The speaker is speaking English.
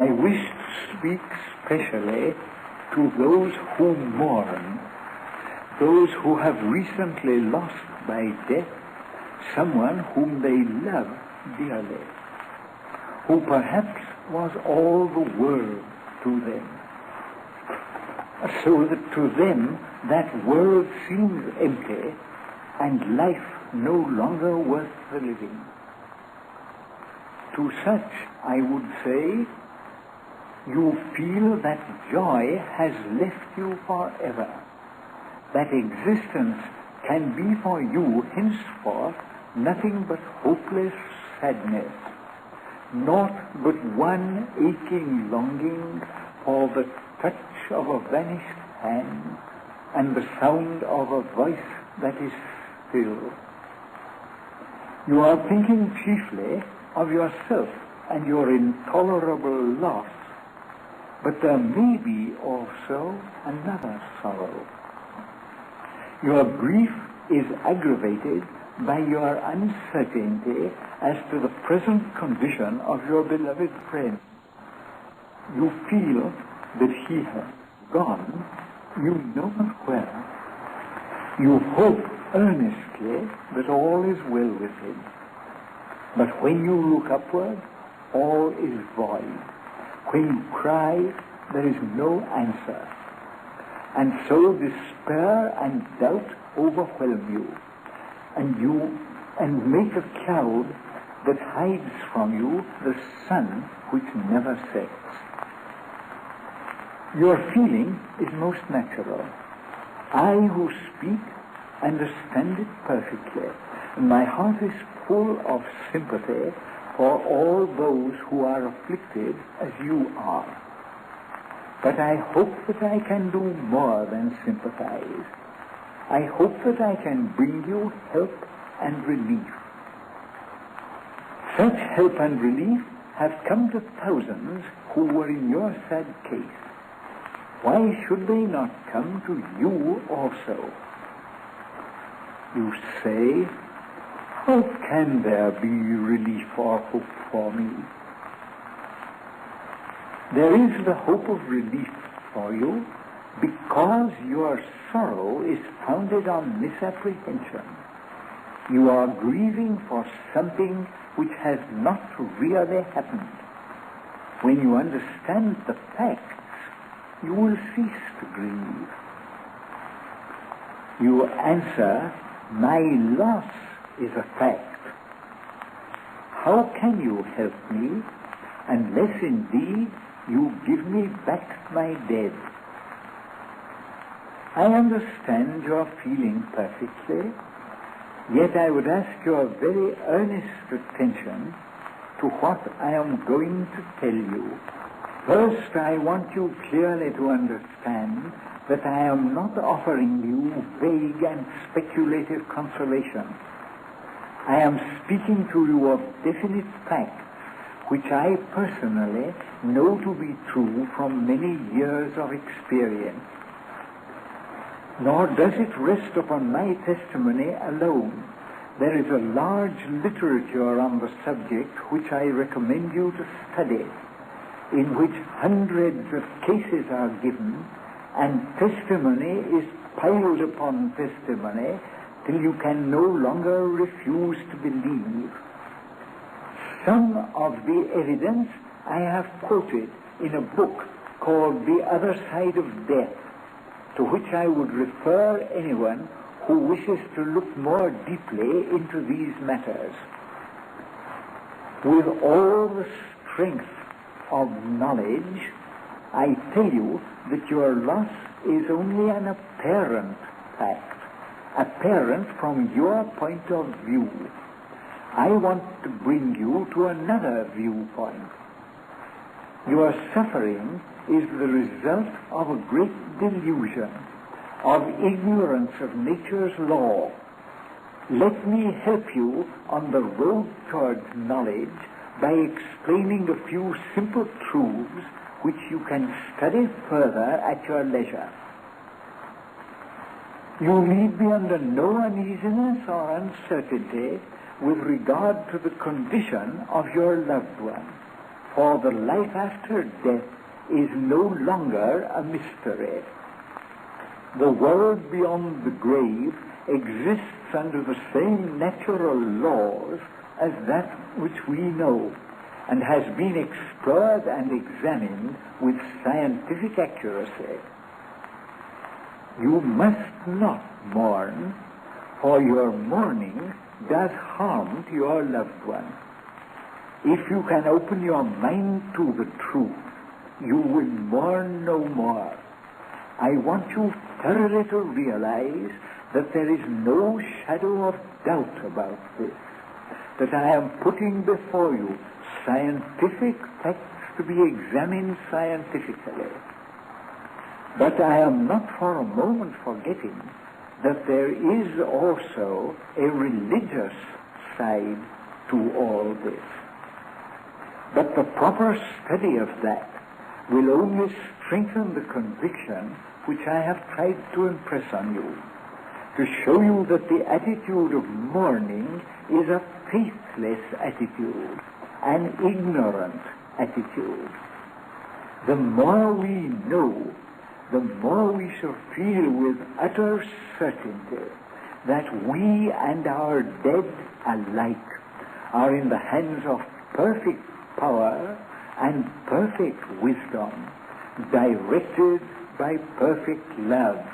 I wish to speak specially to those who mourn, those who have recently lost by death someone whom they love dearly, who perhaps was all the world to them, so that to them that world seems empty and life no longer worth the living. To such I would say, you feel that joy has left you forever, that existence can be for you henceforth nothing but hopeless sadness, naught but one aching longing for the touch of a vanished hand and the sound of a voice that is still. You are thinking chiefly of yourself and your intolerable loss, but there may be also another sorrow. Your grief is aggravated by your uncertainty as to the present condition of your beloved friend. You feel that he has gone, you know not where. You hope earnestly that all is well with him. But when you look upward, all is void. When you cry, there is no answer. And so despair and doubt overwhelm you, and make a cloud that hides from you the sun which never sets. Your feeling is most natural. I who speak understand it perfectly, and my heart is full of sympathy for all those who are afflicted as you are. But I hope that I can do more than sympathize. I hope that I can bring you help and relief. Such help and relief have come to thousands who were in your sad case. Why should they not come to you also? You say, how can there be relief or hope for me? There is the hope of relief for you because your sorrow is founded on misapprehension. You are grieving for something which has not really happened. When you understand the facts, you will cease to grieve. You answer, my loss is a fact. How can you help me unless indeed you give me back my dead? I understand your feeling perfectly, yet I would ask your very earnest attention to what I am going to tell you. First, I want you clearly to understand that I am not offering you vague and speculative consolation. I am speaking to you of definite facts which I personally know to be true from many years of experience. Nor does it rest upon my testimony alone. There is a large literature on the subject which I recommend you to study, in which hundreds of cases are given, and testimony is piled upon testimony till you can no longer refuse to believe. Some of the evidence I have quoted in a book called The Other Side of Death, to which I would refer anyone who wishes to look more deeply into these matters. With all the strength of knowledge, I tell you that your loss is only an apparent fact, apparent from your point of view. I want to bring you to another viewpoint. Your suffering is the result of a great delusion, of ignorance of nature's law. Let me help you on the road towards knowledge by explaining a few simple truths which you can study further at your leisure. You need be under no uneasiness or uncertainty with regard to the condition of your loved one, For the life after death is no longer a mystery. The world beyond the grave exists under the same natural laws as that which we know, and has been explored and examined with scientific accuracy. You must not mourn, for your mourning does harm to your loved one. If you can open your mind to the truth, you will mourn no more. I want you thoroughly to realize that there is no shadow of doubt about this, that I am putting before you scientific facts to be examined scientifically. But I am not for a moment forgetting that there is also a religious side to all this. But the proper study of that will only strengthen the conviction which I have tried to impress on you, to show you that the attitude of mourning is a faithless attitude, an ignorant attitude. The more we know, the more we shall feel with utter certainty that we and our dead alike are in the hands of perfect power and perfect wisdom, directed by perfect love.